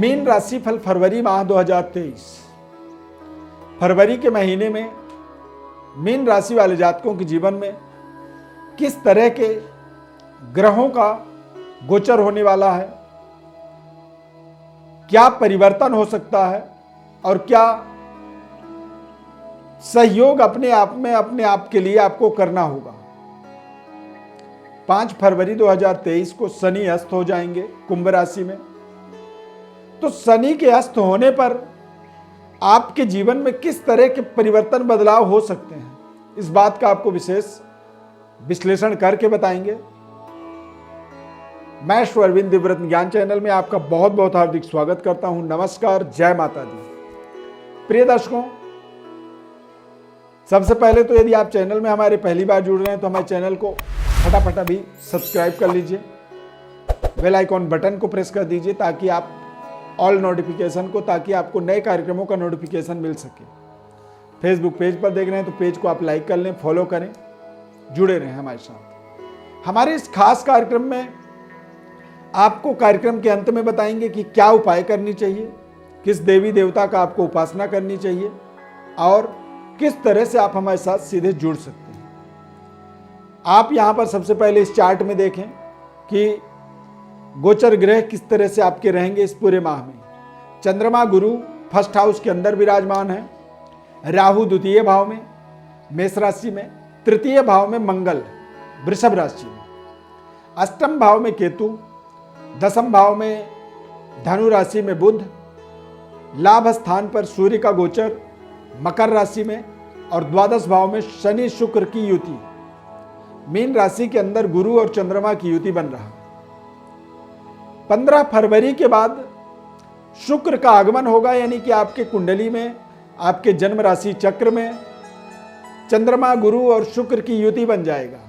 Mean राशि फल फरवरी माह 2023। फरवरी के महीने में मीन राशि वाले जातकों के जीवन में किस तरह के ग्रहों का गोचर होने वाला है, क्या परिवर्तन हो सकता है और क्या सहयोग अपने आप के लिए आपको करना होगा। 5 फरवरी 2023 को शनि अस्त हो जाएंगे कुंभ राशि में। तो शनि के अस्त होने पर आपके जीवन में किस तरह के परिवर्तन बदलाव हो सकते हैं, इस बात का आपको विशेष विश्लेषण करके बताएंगे। मैं श्री अरविंद दिव्यरत्न ज्ञान चैनल में आपका बहुत बहुत हार्दिक स्वागत करता हूं। नमस्कार, जय माता दी। प्रिय दर्शकों, सबसे पहले तो यदि आप चैनल में हमारे पहली बार जुड़ रहे हैं तो हमारे चैनल को फटाफट अभी सब्सक्राइब कर लीजिए, बेल आइकॉन बटन को प्रेस कर दीजिए ताकि आप ऑल नोटिफिकेशन को, ताकि आपको नए कार्यक्रमों का नोटिफिकेशन मिल सके। फेसबुक पेज पर देख रहे हैं तो पेज को आप लाइक कर लें, फॉलो करें, जुड़े रहें हमारे साथ। हमारे इस खास कार्यक्रम में आपको कार्यक्रम के अंत में बताएंगे कि क्या उपाय करनी चाहिए, किस देवी देवता का आपको उपासना करनी चाहिए और किस तरह से आप हमारे साथ सीधे जुड़ सकते हैं। आप यहां पर सबसे पहले इस चार्ट में देखें कि गोचर ग्रह किस तरह से आपके रहेंगे इस पूरे माह में। चंद्रमा गुरु फर्स्ट हाउस के अंदर विराजमान है, राहु द्वितीय भाव में मेष राशि में, तृतीय भाव में मंगल वृषभ राशि में, अष्टम भाव में केतु, दसम भाव में धनु राशि में बुध, लाभ स्थान पर सूर्य का गोचर मकर राशि में और द्वादश भाव में शनि शुक्र की युति। मीन राशि के अंदर गुरु और चंद्रमा की युति बन रहा है। 15 फरवरी के बाद शुक्र का आगमन होगा, यानी कि आपके कुंडली में, आपके जन्म राशि चक्र में चंद्रमा गुरु और शुक्र की युति बन जाएगा।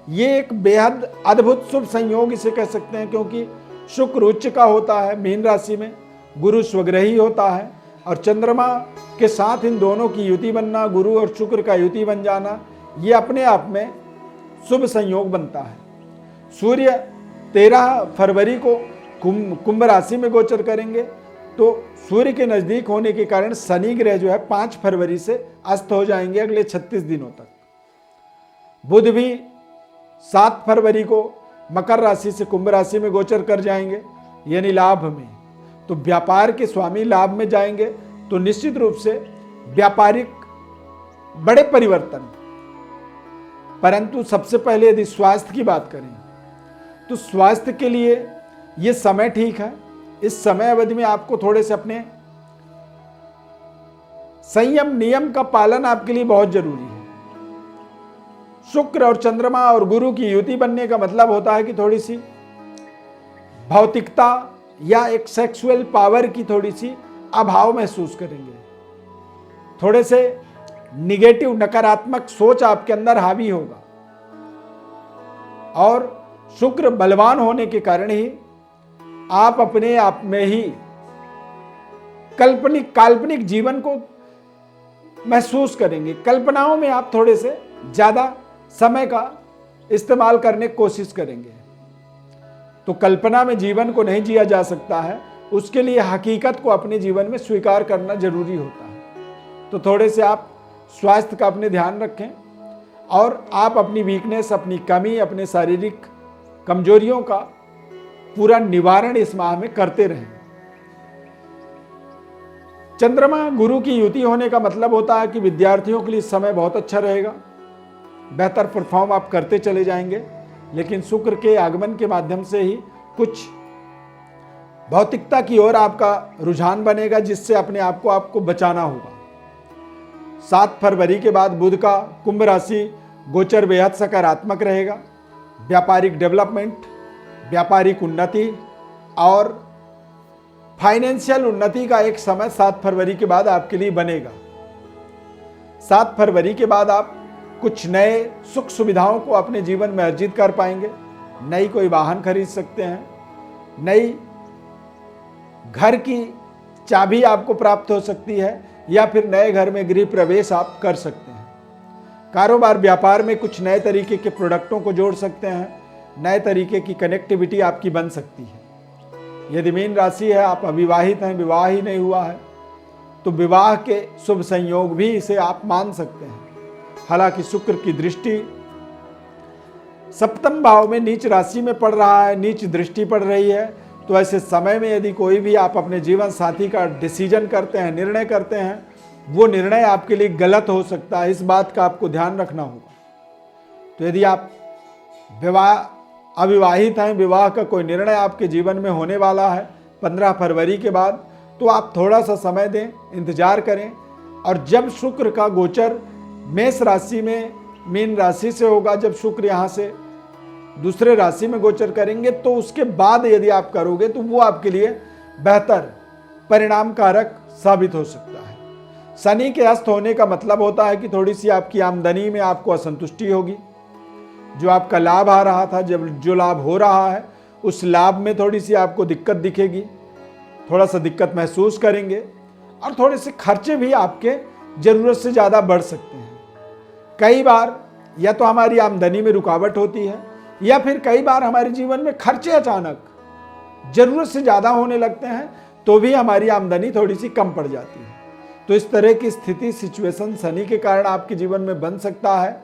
ये एक बेहद अद्भुत शुभ संयोग इसे कह सकते हैं, क्योंकि शुक्र उच्च का होता है मीन राशि में, गुरु स्वग्रही होता है और चंद्रमा के साथ इन दोनों की युति बनना, गुरु और शुक्र का युति बन जाना, ये अपने आप में शुभ संयोग बनता है। सूर्य 13 फरवरी को कुंभ राशि में गोचर करेंगे, तो सूर्य के नजदीक होने के कारण शनि ग्रह जो है 5 फरवरी से अस्त हो जाएंगे अगले 36 दिनों तक। बुध भी 7 फरवरी को मकर राशि से कुंभ राशि में गोचर कर जाएंगे, यानी लाभ में। तो व्यापार के स्वामी लाभ में जाएंगे, तो निश्चित रूप से व्यापारिक बड़े परिवर्तन। परंतु सबसे पहले यदि स्वास्थ्य की बात करें तो स्वास्थ्य के लिए ये समय ठीक है। इस समय अवधि में आपको थोड़े से अपने संयम नियम का पालन आपके लिए बहुत जरूरी है। शुक्र और चंद्रमा और गुरु की युति बनने का मतलब होता है कि थोड़ी सी भौतिकता या एक सेक्सुअल पावर की थोड़ी सी अभाव महसूस करेंगे, थोड़े से निगेटिव नकारात्मक सोच आपके अंदर हावी होगा। और शुक्र बलवान होने के कारण ही आप अपने आप में ही काल्पनिक जीवन को महसूस करेंगे। कल्पनाओं में आप थोड़े से ज्यादा समय का इस्तेमाल करने की कोशिश करेंगे। तो कल्पना में जीवन को नहीं जिया जा सकता है, उसके लिए हकीकत को अपने जीवन में स्वीकार करना जरूरी होता है। तो थोड़े से आप स्वास्थ्य का अपने ध्यान रखें और आप अपनी वीकनेस, अपनी कमी, अपने शारीरिक कमजोरियों का पूरा निवारण इस माह में करते रहें। चंद्रमा गुरु की युति होने का मतलब होता है कि विद्यार्थियों के लिए समय बहुत अच्छा रहेगा, बेहतर परफॉर्म आप करते चले जाएंगे। लेकिन शुक्र के आगमन के माध्यम से ही कुछ भौतिकता की ओर आपका रुझान बनेगा, जिससे अपने आप को आपको बचाना होगा। 7 फरवरी के बाद बुध का कुंभ राशि गोचर बेहद सकारात्मक रहेगा। व्यापारिक डेवलपमेंट, व्यापारिक उन्नति और फाइनेंशियल उन्नति का एक समय 7 फरवरी के बाद आपके लिए बनेगा। 7 फरवरी के बाद आप कुछ नए सुख सुविधाओं को अपने जीवन में अर्जित कर पाएंगे। नई कोई वाहन खरीद सकते हैं, नई घर की चाबी आपको प्राप्त हो सकती है, या फिर नए घर में गृह प्रवेश आप कर सकते हैं। कारोबार व्यापार में कुछ नए तरीके के प्रोडक्टों को जोड़ सकते हैं, नए तरीके की कनेक्टिविटी आपकी बन सकती है। यदि मीन राशि है, आप अविवाहित हैं, विवाह ही नहीं हुआ है, तो विवाह के शुभ संयोग भी इसे आप मान सकते हैं। हालांकि शुक्र की दृष्टि सप्तम भाव में नीच राशि में पड़ रहा है, नीच दृष्टि पड़ रही है, तो ऐसे समय में यदि कोई भी आप अपने जीवन साथी का डिसीजन करते हैं, निर्णय करते हैं, वो निर्णय आपके लिए गलत हो सकता है। इस बात का आपको ध्यान रखना होगा। तो यदि आप अविवाहित हैं, विवाह का कोई निर्णय आपके जीवन में होने वाला है 15 फरवरी के बाद, तो आप थोड़ा सा समय दें, इंतजार करें। और जब शुक्र का गोचर मेष राशि में मीन राशि से होगा, जब शुक्र यहाँ से दूसरे राशि में गोचर करेंगे, तो उसके बाद यदि आप करोगे तो वो आपके लिए बेहतर परिणाम कारक साबित हो सकता है। शनि के अस्त होने का मतलब होता है कि थोड़ी सी आपकी आमदनी में आपको असंतुष्टि होगी। जो आपका लाभ आ रहा था, जब जो लाभ हो रहा है, उस लाभ में थोड़ी सी आपको दिक्कत दिखेगी, थोड़ा सा दिक्कत महसूस करेंगे, और थोड़े से खर्चे भी आपके ज़रूरत से ज़्यादा बढ़ सकते हैं। कई बार या तो हमारी आमदनी में रुकावट होती है, या फिर कई बार हमारे जीवन में खर्चे अचानक ज़रूरत से ज़्यादा होने लगते हैं, तो भी हमारी आमदनी थोड़ी सी कम पड़ जाती है। तो इस तरह की स्थिति, सिचुएशन शनि के कारण आपके जीवन में बन सकता है।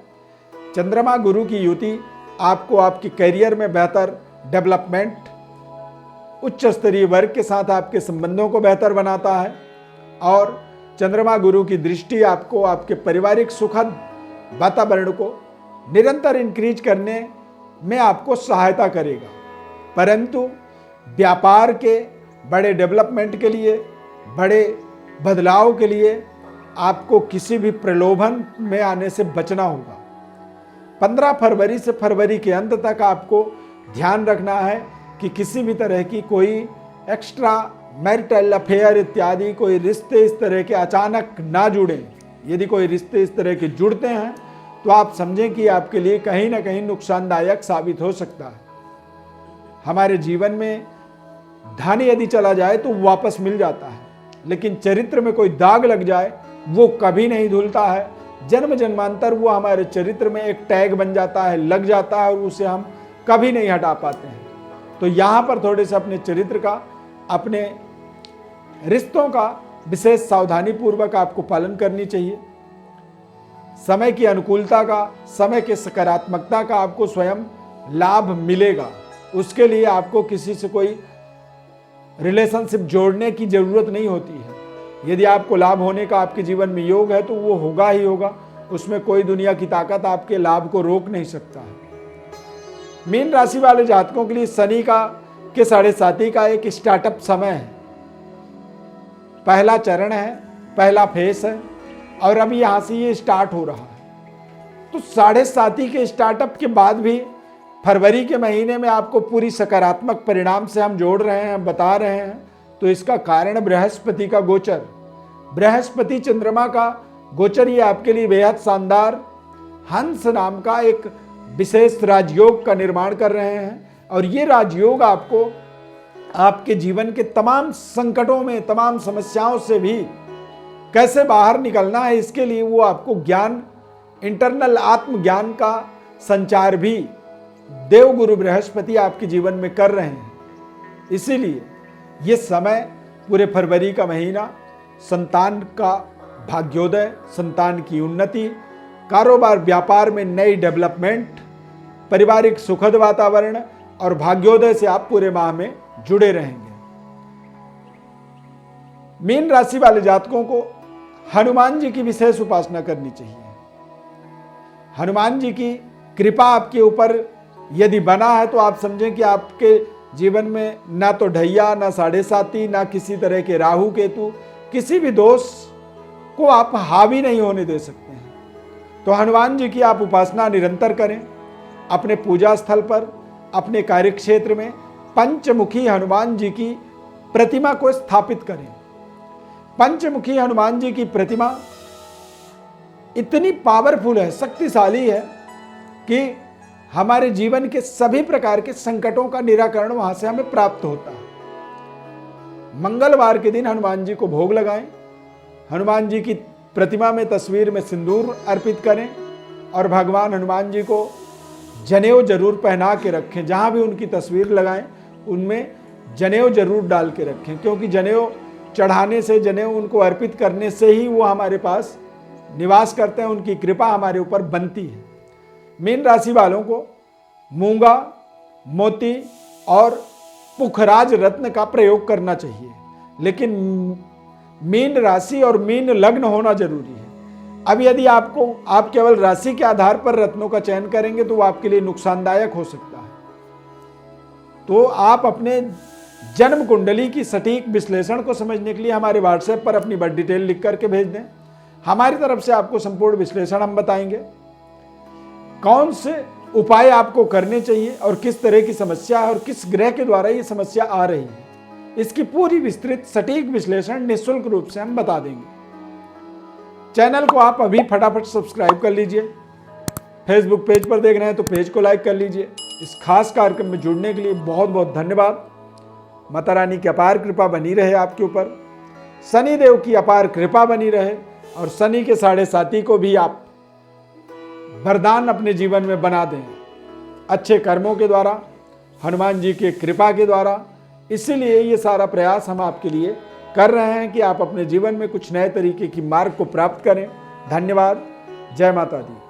चंद्रमा गुरु की युति आपको आपके करियर में बेहतर डेवलपमेंट, उच्च स्तरीय वर्ग के साथ आपके संबंधों को बेहतर बनाता है, और चंद्रमा गुरु की दृष्टि आपको आपके पारिवारिक सुखद वातावरण को निरंतर इंक्रीज करने में आपको सहायता करेगा। परंतु व्यापार के बड़े डेवलपमेंट के लिए, बड़े बदलाव के लिए आपको किसी भी प्रलोभन में आने से बचना होगा। 15 फरवरी से फरवरी के अंत तक आपको ध्यान रखना है कि किसी भी तरह की कोई एक्स्ट्रा मैरिटल अफेयर इत्यादि कोई रिश्ते इस तरह के अचानक ना जुड़ें। यदि कोई रिश्ते इस तरह के जुड़ते हैं तो आप समझें कि आपके लिए कहीं ना कहीं नुकसानदायक साबित हो सकता है। हमारे जीवन में धन यदि चला जाए तो वापस मिल जाता है, लेकिन चरित्र में कोई दाग लग जाए वो कभी नहीं धुलता है। जन्म जन्मांतर वो हमारे चरित्र में एक टैग बन जाता है, लग जाता है, और उसे हम कभी नहीं हटा पाते हैं। तो यहाँ पर थोड़े से अपने चरित्र का, अपने रिश्तों का विशेष सावधानी पूर्वक आपको पालन करनी चाहिए। समय की अनुकूलता का, समय के सकारात्मकता का आपको स्वयं लाभ मिलेगा। उसके लिए आपको किसी से कोई रिलेशनशिप जोड़ने की जरूरत नहीं होती है। यदि आपको लाभ होने का आपके जीवन में योग है तो वो होगा ही होगा, उसमें कोई दुनिया की ताकत आपके लाभ को रोक नहीं सकता है। मीन राशि वाले जातकों के लिए शनि के 7.5 का एक स्टार्टअप समय है, पहला चरण है, पहला फेस है, और अभी यहाँ से ये स्टार्ट हो रहा है। तो 7.5 के स्टार्टअप के बाद भी फरवरी के महीने में आपको पूरी सकारात्मक परिणाम से हम जोड़ रहे हैं, बता रहे हैं। तो इसका कारण बृहस्पति का गोचर, बृहस्पति चंद्रमा का गोचर, ये आपके लिए बेहद शानदार हंस नाम का एक विशेष राजयोग का निर्माण कर रहे हैं। और ये राजयोग आपको आपके जीवन के तमाम संकटों में, तमाम समस्याओं से भी कैसे बाहर निकलना है, इसके लिए वो आपको ज्ञान, इंटरनल आत्मज्ञान का संचार भी देवगुरु बृहस्पति आपके जीवन में कर रहे हैं। इसीलिए ये समय, पूरे फरवरी का महीना, संतान का भाग्योदय, संतान की उन्नति, कारोबार व्यापार में नई डेवलपमेंट, पारिवारिक सुखद वातावरण और भाग्योदय से आप पूरे माह में जुड़े रहेंगे। मीन राशि वाले जातकों को हनुमान जी की विशेष उपासना करनी चाहिए। हनुमान जी की कृपा आपके ऊपर यदि बना है तो आप समझें कि आपके जीवन में ना तो ढैया, ना 7.5, ना किसी तरह के राहु केतु, किसी भी दोष को आप हावी नहीं होने दे सकते हैं। तो हनुमान जी की आप उपासना निरंतर करें। अपने पूजा स्थल पर, अपने कार्यक्षेत्र में पंचमुखी हनुमान जी की प्रतिमा को स्थापित करें। पंचमुखी हनुमान जी की प्रतिमा इतनी पावरफुल है, शक्तिशाली है कि हमारे जीवन के सभी प्रकार के संकटों का निराकरण वहां से हमें प्राप्त होता है। मंगलवार के दिन हनुमान जी को भोग लगाएं, हनुमान जी की प्रतिमा में, तस्वीर में सिंदूर अर्पित करें, और भगवान हनुमान जी को जनेऊ जरूर पहना के रखें। जहां भी उनकी तस्वीर लगाएं उनमें जनेऊ जरूर डाल के रखें, क्योंकि जनेऊ चढ़ाने से, जनेऊ उनको अर्पित करने से ही वो हमारे पास निवास करते हैं, उनकी कृपा हमारे ऊपर बनती है। मीन राशि वालों को मूंगा, मोती और पुखराज रत्न का प्रयोग करना चाहिए, लेकिन मीन राशि और मीन लग्न होना जरूरी है। अब यदि आप केवल राशि के आधार पर रत्नों का चयन करेंगे तो वो आपके लिए नुकसानदायक हो सकता है। तो आप अपने जन्म कुंडली की सटीक विश्लेषण को समझने के लिए हमारे व्हाट्सएप पर अपनी बर्थ डिटेल लिख करके भेज दें। हमारी तरफ से आपको संपूर्ण विश्लेषण हम बताएंगे, कौन से उपाय आपको करने चाहिए और किस तरह की समस्या है और किस ग्रह के द्वारा ये समस्या आ रही है, इसकी पूरी विस्तृत सटीक विश्लेषण निःशुल्क रूप से हम बता देंगे। चैनल को आप अभी फटाफट सब्सक्राइब कर लीजिए। फेसबुक पेज पर देख रहे हैं तो पेज को लाइक कर लीजिए। इस खास कार्यक्रम में जुड़ने के लिए बहुत बहुत धन्यवाद। माता रानी की अपार कृपा बनी रहे आपके ऊपर, शनि देव की अपार कृपा बनी रहे और शनि के 7.5 को भी आप वरदान अपने जीवन में बना दें अच्छे कर्मों के द्वारा, हनुमान जी के कृपा के द्वारा। इसीलिए ये सारा प्रयास हम आपके लिए कर रहे हैं कि आप अपने जीवन में कुछ नए तरीके की मार्ग को प्राप्त करें। धन्यवाद। जय माता दी।